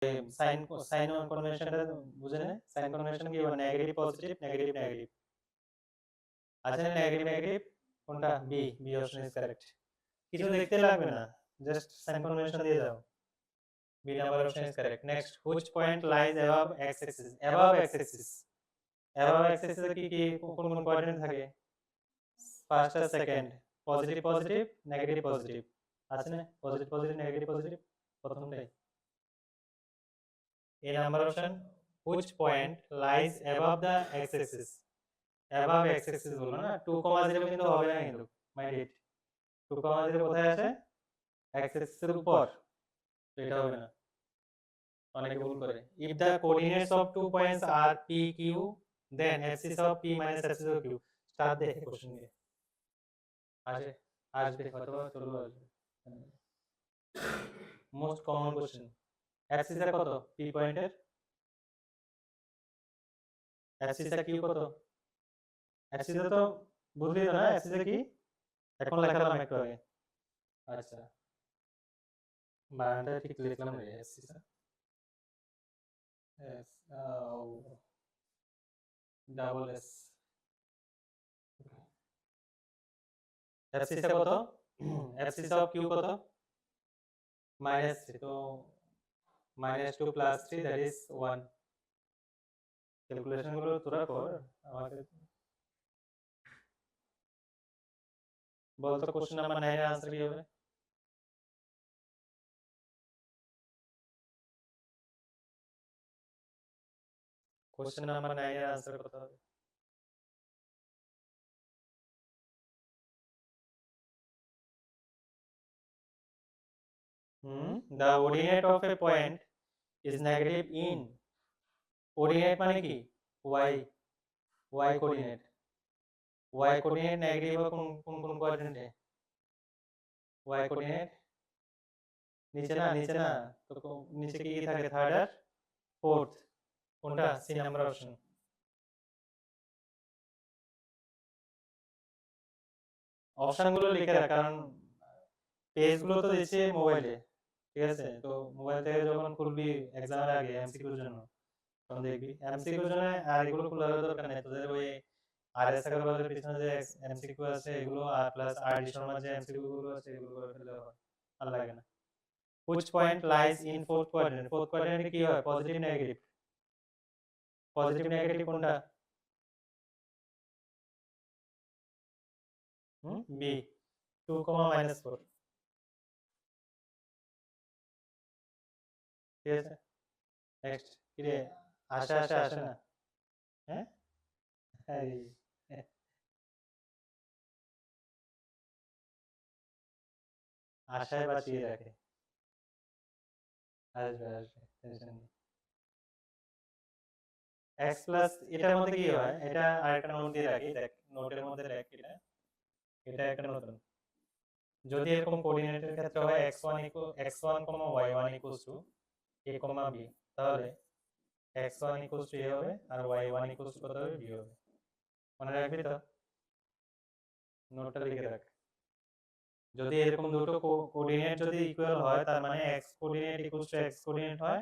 Sign sign কনভেনশনটা বুঝে নে, sign convention কি হবে, নেগেটিভ পজিটিভ নেগেটিভ নেগেটিভ, আছে না নেগেটিভ নেগেটিভ, কোনটা B, B option is correct, কিছু দেখতে লাগবে না, জাস্ট সাইন কনভেনশন দিয়ে দাও, B number option is correct. Next, which point lies above X axis, above X axis, above X অ্যাক্সিসে কি কি কোন কোন কোয়াড্রেন্ট থাকে, ফার্স্ট আর second, positive positive negative positive, আছে না পজিটিভ পজিটিভ নেগেটিভ পজিটিভ, প্রথমটাই A number option, which point lies above the x-axis, above x-axis বলবো না, 2,0 কিন্তু হবে না কিন্তু, মাইন্ড ইট, 2,0 কোথায় আছে, x-axis এর উপর, তো এটা হবে না, অনেকে ভুল করে। if the coordinates of 2 points are p q, then axis of p minus axis of q, start the question দিয়ে, আসে আসবে হয়তো চলবে, আসবে, মোস্ট কমন কোশ্চেন, axis এর কত p পয়েন্টের, axis এর q কত, axis এ তো বুঝলি তো না axis এ কি, এখন লেখালাম একটু আগে, আচ্ছা বানানটা ঠিক লিখলাম রে, axis S double S, axis এ কত, axis অফ q কত, -3, তো -2 + 3 দ্যাট ইজ 1, ক্যালকুলেশন গুলো তোরা কর, আমাকে বল তো কোশ্চেন নাম্বার 9 এর आंसर কি হবে, কোশ্চেন নাম্বার 9 এর आंसर কত হবে, the ordinate of a point is negative in, ordinate মানে কি, y, y coordinate, y coordinate negative কোন কোন কোন কোয়াড্রেন্টে, y coordinate নিচে না, নিচে না, তো নিচে কি কি থাকে, থার্ড আর ফোর্থ, কোনটা, সি নাম্বার অপশন, অপশনগুলো লিখে রাখ, কারণ পেজগুলো তো দিচ্ছে মোবাইলে, ঠিক আছে, তো মোবাইল থেকে যখন খুলবি এক্সামের আগে এমসিকিউর জন্য, তখন দেখবি এমসিকিউর জন্য, আর এগুলো খোলার দরকার নেই তোদের, ওই আরএস আগরওয়ালের পিছনে যে এমসিকিউ আছে এগুলো, আর প্লাস আরডি শর্মার যে এমসিকিউ গুলো আছে এগুলো করে ফেললে হয়, আর লাগে না। which point lies in fourth quadrant, fourth quadrant কি হয়, পজিটিভ নেগেটিভ, পজিটিভ নেগেটিভ কোনটা, বি, 2, -4, ঠিক আছে। নেক্সট, কি রে, আসে আসে আসে না, হ্যাঁ, আশায় বাঁচিয়ে রাখে, আসবে আসবে, টেনশন নেই। x প্লাস, এটার মধ্যে কি হয়, এটা আরেকটা নোট দিয়ে রাখি, দেখ নোটের মধ্যে রাখ, এটা এটা একটা নতুন, যদি এরকম কোঅর্ডিনেটের ক্ষেত্রে হয় x1 x1, y1 = a, b, তাহলে x1 = a হবে, আর y1 = কত হবে, b হবে, মনে রাখবি তো, নোটটা লিখে রাখ। যদি এরকম দুটো কোঅর্ডিনেট যদি ইকুয়াল হয়, তার মানে x কোঅর্ডিনেট = x কোঅর্ডিনেট হয়,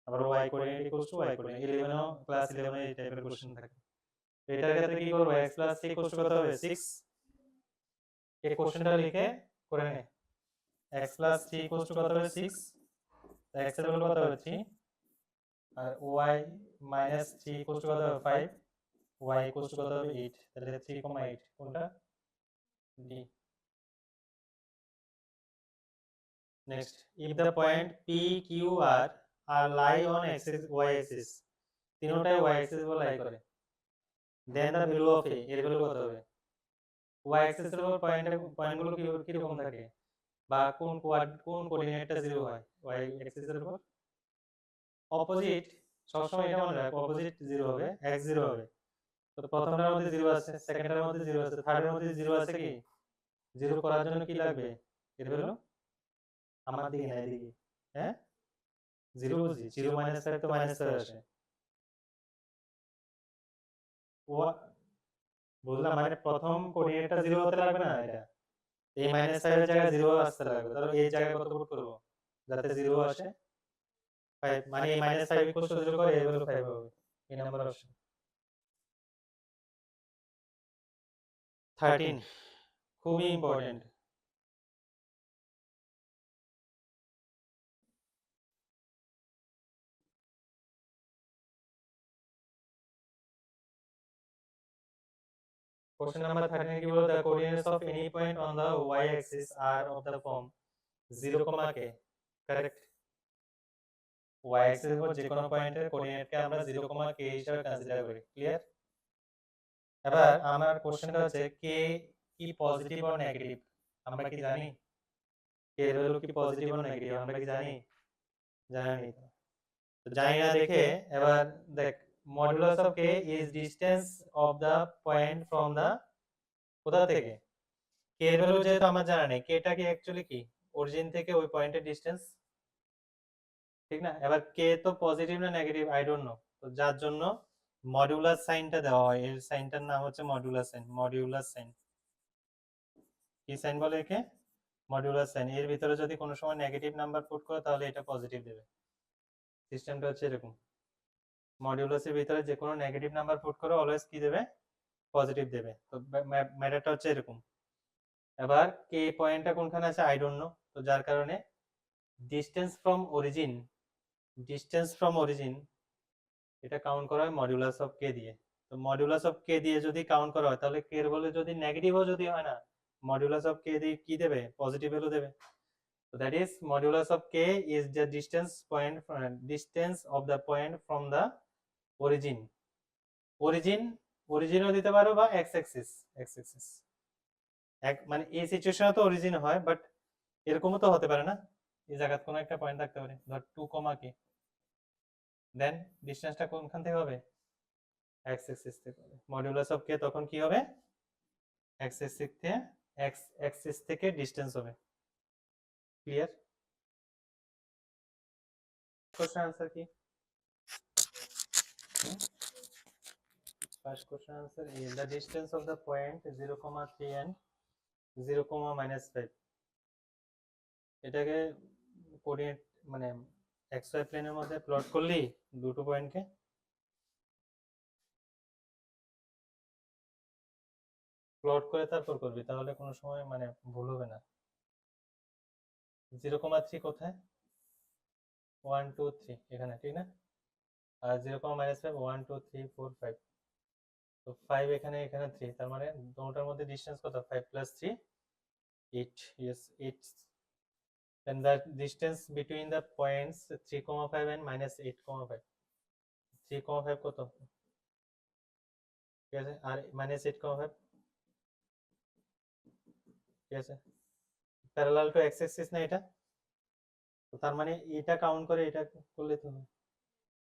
আবার y coordinate = y coordinate, 11 class 11 এই টাইপের কোশ্চেন থাকে। তো এটার ক্ষেত্রে কি করব, x + 3 = কত হবে, 6, এই কোশ্চেনটা লিখে করে নে, x + 3 = কত হবে, 6, x এর ভ্যালু কত হবে, 3, আর y - 3 = কত হবে, 5, y = কত হবে, 8, তাহলে 3, 8 কোনটা, D. Next, if the point p q r are lie on y axis, তিনটাই y axis উপর লাই করে, then the value of a, এর ভ্যালু কত হবে, y axis এর উপর পয়েন্টগুলো কি রকম থাকে, বা কোন কোঅর্ডিনেটটা 0 হয় y axis এর উপর, অপোজিট, সবসময় এটা মনে রাখ, অপোজিট 0 হবে, x 0 হবে, তো প্রথমটার মধ্যে 0 আছে, সেকেন্ডের মধ্যে 0 আছে, থার্ডের মধ্যে 0 আছে, কি 0 করার জন্য কি লাগবে, এর ভ্যালু, আমার দিকে না এদিকে, হ্যাঁ 0 বুঝি, 0 - 5 তো -5 আসে, বুঝলাম, মানে প্রথম কোঅর্ডিনেটটা 0 হতে লাগবে না, এটা এই -5 এর জায়গায় 0 আসতে লাগবে, তাহলে এই জায়গায় কত পুট করব যাতে 0 আসে, 5 মানে -5 ইকুয়াল টু 0 করে a ভ্যালু 5 হবে এই নাম্বার অপশন 13 খুবই ইম্পর্টেন্ট Question number 13 কি বলো the coordinates of any point on the y axis are of the form 0, k correct y axis এর উপর যে কোনো পয়েন্টের কোঅর্ডিনেটকে আমরা 0, k হিসেবে কনসিডার করি ক্লিয়ার এবার আমার কোশ্চেনটা হচ্ছে k কি পজিটিভ অর নেগেটিভ আমরা কি জানি k এর ভ্যালু কি পজিটিভ অর নেগেটিভ আমরা কি জানি জানি তো জানি না দেখে এবার দেখ modulus of k is distance of the point from the কোথা থেকে k এর ভ্যালু যেহেতু আমার জানা নেই k টা কি অ্যাকচুয়ালি কি অরিজিন থেকে ওই পয়েন্টের ডিসটেন্স ঠিক না এবার k তো পজিটিভ না নেগেটিভ আই ডোন্ট নো তো যার জন্য মডুলাস সাইনটা দেওয়া হয় এর সাইনটার নাম হচ্ছে মডুলাস সাইন কি সাইন বলে একে মডুলাস সাইন এর ভিতরে যদি কোনো সময় নেগেটিভ নাম্বার পুট করো তাহলে এটা পজিটিভ দেবে সিস্টেমটা হচ্ছে এরকম মডুলাসের ভিতরে যে কোনো নেগেটিভ নাম্বার পুট করো অলওয়েজ কি দেবে পজিটিভ দেবে তো ম্যাটারটা হচ্ছে এরকম এবার কে পয়েন্টটা কোনখানে আছে আই ডোন্ট নো তো যার কারণে ডিসটেন্স ফ্রম অরিজিন এটা কাউন্ট করা হয় মডুলাস অফ কে দিয়ে তো মডুলাস অফ কে দিয়ে যদি কাউন্ট করা হয় তাহলে কে এর ভ্যালু যদি নেগেটিভও যদি হয় না মডুলাস অফ কে দিয়ে কি দেবে পজিটিভ ভ্যালু দেবে so that is modulus of k is the distance of the point from the originও দিতে পারো বা x axis এক মানে এই সিচুয়েশনে তো অরিজিন হয় বাট এরকমও তো হতে পারে না এই জায়গায় কোনো একটা পয়েন্ট থাকতে পারে ধর 2, k দেন ডিসটেন্সটা কোনখান থেকে হবে x axis থেকে হবে মডুলাস অফ k তখন কি হবে x axis থেকে ডিসটেন্স হবে ক্লিয়ার question answer কি first question answer is the distance of the point 0, 3 and 0, -5 এটাকে কোঅর্ডিনেট মানে xy প্লেনের মধ্যে প্লট করলি দুটো পয়েন্টকে প্লট করে তারপর করবি তাহলে কোনো সময় মানে ভুল হবে না 0, 3 কোথায় 1 2 3 এখানে ঠিক না আর 0, -5 1 2 3 4 5 তো 5 এখানে 3 তার মানে দুটোর মধ্যে ডিসটেন্স কত 5 + 3 8 yes 8 then the distance between the points 3, 5 and -8, 5 3, 5 কত ঠিক আছে আর -8, 5 ঠিক আছে প্যারালাল টু x অ্যাক্সিস না এটা তো তার মানে এটা কাউন্ট করে এটা করলে তো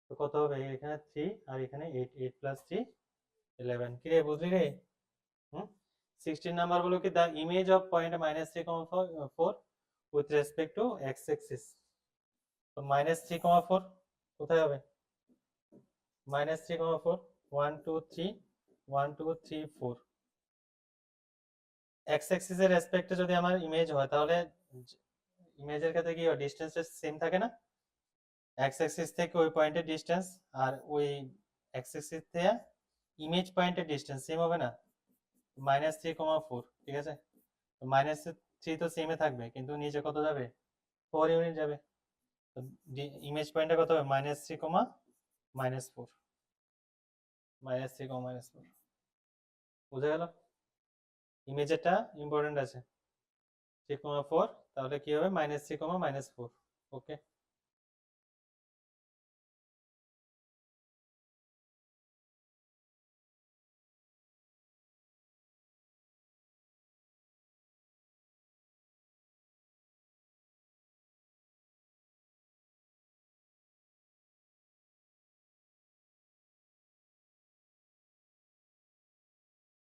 তো কত হবে এখানে 3 আর এখানে 8 8 + 3 11 কি রে বুঝলি রে 16 নাম্বার বলো কি the image of point -3, 4 with respect to x axis তো -3, 4 কোথায় হবে -3, 4 1 2 3 1 2 3 4 x axis এর রেসপেক্টে যদি আমার ইমেজ হয় তাহলে ইমেজের ক্ষেত্রে কি হয় ডিসটেন্সটা সেম থাকে না x axis থেকে ওই পয়েন্টের ডিসটেন্স আর ওই x axis থেকে ইমেজ পয়েন্টের ডিসটেন্স সেম হবে না -3, 4 ঠিক আছে তো -3 তো সেমে থাকবে কিন্তু নিচে কত যাবে 4 ইউনিট যাবে তো ইমেজ পয়েন্টটা কত হবে -3, -4 -3, -4 বুঝা গেল ইমেজেরটা ইম্পর্টেন্ট আছে 3, 4 তাহলে কি হবে -3, -4 ওকে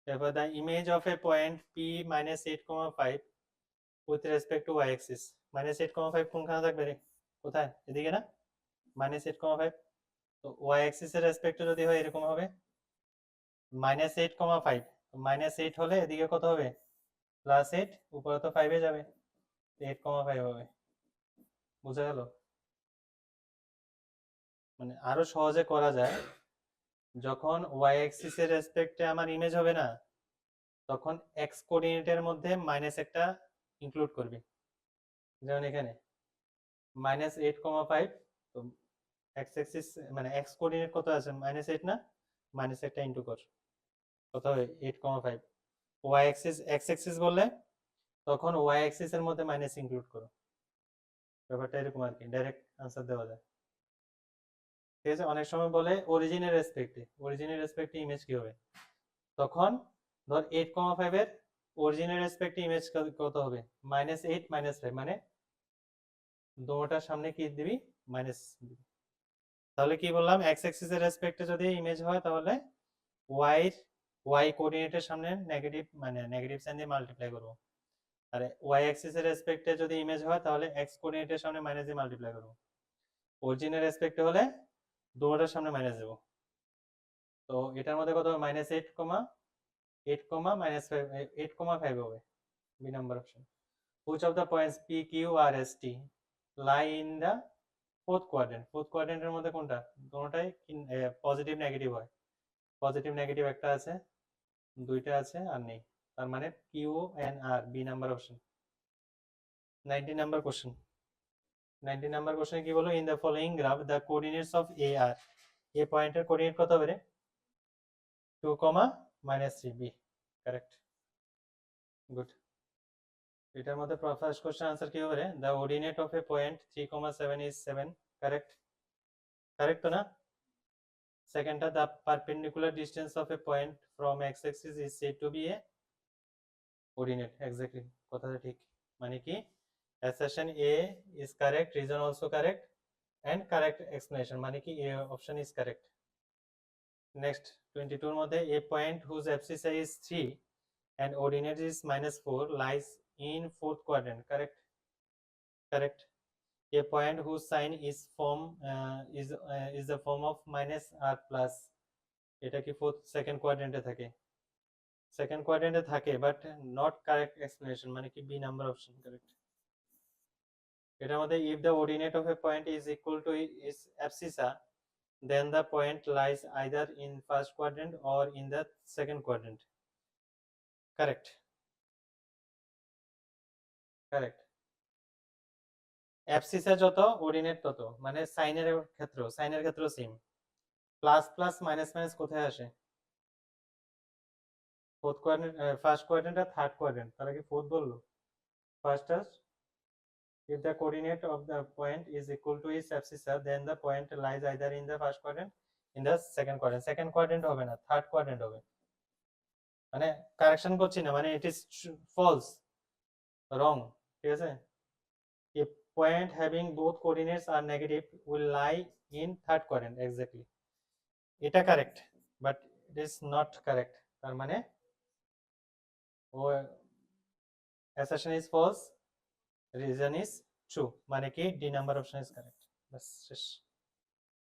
Therefore, the image of a point P -8, 5 with respect to y axis -8, 5 কোনখানে থাকবে রে কোথায় এদিকে না -8, 5 তো y axis এর রেসপেক্টে যদি হয় এরকম হবে -8, 5 -8 হলে এদিকে কত হবে +8 উপরে তো 5 এ যাবে 8, 5 হবে বুঝা গেল মানে আরো সহজে করা যায়, যখন ওয়াই অ্যাক্সিস এর রেসপেক্টে আমার ইমেজ হবে না, তখন এক্স কোঅর্ডিনেটের মধ্যে মাইনাস একটা ইনক্লুড করবি। যেমন এখানে -8,5, তো এক্স অ্যাক্সিস মানে এক্স কোঅর্ডিনেট কত আছে, -8 না, মাইনাস একটা ইনটু কর, কত হবে 8,5। ওয়াই অ্যাক্সিস এক্স অ্যাক্সিস বললে তখন ওয়াই অ্যাক্সিস এর মধ্যে মাইনাস ইনক্লুড করো। ব্যাপারটা এরকম আর কি, ডাইরেক্ট আনসার দেওয়া যায়। ঠিক আছে, অনেক সময় বলে অরিজিনের রেসপেক্টে ইমেজ কি হবে, তখন ধর 8,5 এর অরিজিনের রেসপেক্টে ইমেজ কত হবে, -8 -5, মানে দুটোটার সামনে কি দিবি, মাইনাস দিবি। তাহলে কি বললাম, এক্স অ্যাক্সিস এর রেসপেক্টে যদি ইমেজ হয় তাহলে ওয়াই কোঅর্ডিনেটের সামনে নেগেটিভ মানে নেগেটিভ সাইন দিয়ে মাল্টিপ্লাই করব, আর ওয়াই অ্যাক্সিস এর রেসপেক্টে যদি ইমেজ হয় তাহলে এক্স কোঅর্ডিনেটের সামনে মাইনাস দিয়ে মাল্টিপ্লাই করব। অরিজিনের রেসপেক্টে হলে দুটোটার সামনে মাইনাস দেব। তো এটার মধ্যে কত হবে, -8,5 হবে, B number option. Which of the points P, Q, R, S, T lie in the fourth quadrant? fourth quadrant এর মধ্যে কোনটা, দুটোটাই পজিটিভ নেগেটিভ হয়। পজিটিভ নেগেটিভ একটা আছে, দুইটা আছে আর নেই, তার মানে Q and R, B number option. 19 number question. 19 number কোশ্চেনে কি বলো, in the following graph the coordinates of A আর, এ পয়েন্টের কোঅর্ডিনেট কত হবে রে, 2, -3, বি কারেক্ট, গুড। এটার মধ্যে ফার্স্ট কোশ্চেন আনসার কি হবে রে, the ordinate of a point 3,7 is 7, correct, correct তো না। সেকেন্ডটা, the perpendicular distance of a point from X axis is said to be a ordinate, exactly, কথাটা ঠিক। মানে কি, assertion A is correct, reason also correct, and correct explanation, মানে কি A option is correct. Next 22 এর মধ্যে, a point whose abscissa is 3 and ordinate is -4 lies in fourth quadrant, correct, correct. A point whose sign is the form of -r plus, এটা কি second কোয়াড্রেন্টে থাকে, second কোয়াড্রেন্টে থাকে but not correct explanation, মানে কি B number option correct. এটার মধ্যে if the ordinate of a point is equal to its abscissa, then the point lies either in first quadrant or in the second quadrant, correct, correct. অ্যাবসিসা যত ordinate তত, মানে সাইনের ক্ষেত্রেও same. Plus plus minus minus কোথায় আসে, fourth quadrant, first quadrant আর third quadrant, তারা কি ফোর্থ বললো, ফার্স্ট আর। if the coordinate of the point is equal to its abscissa, then the point lies either in the first quadrant, in the second quadrant, second quadrant হবে না, third quadrant হবে। মানে correction করছি না, মানে it is false, রং, ঠিক আছে। a point having both coordinates are negative will lie in third quadrant, exactly, এটা correct but it is not correct, তার মানে ও assertion is false, reason is true, মানে কি D number option is correct. বাস শেষ।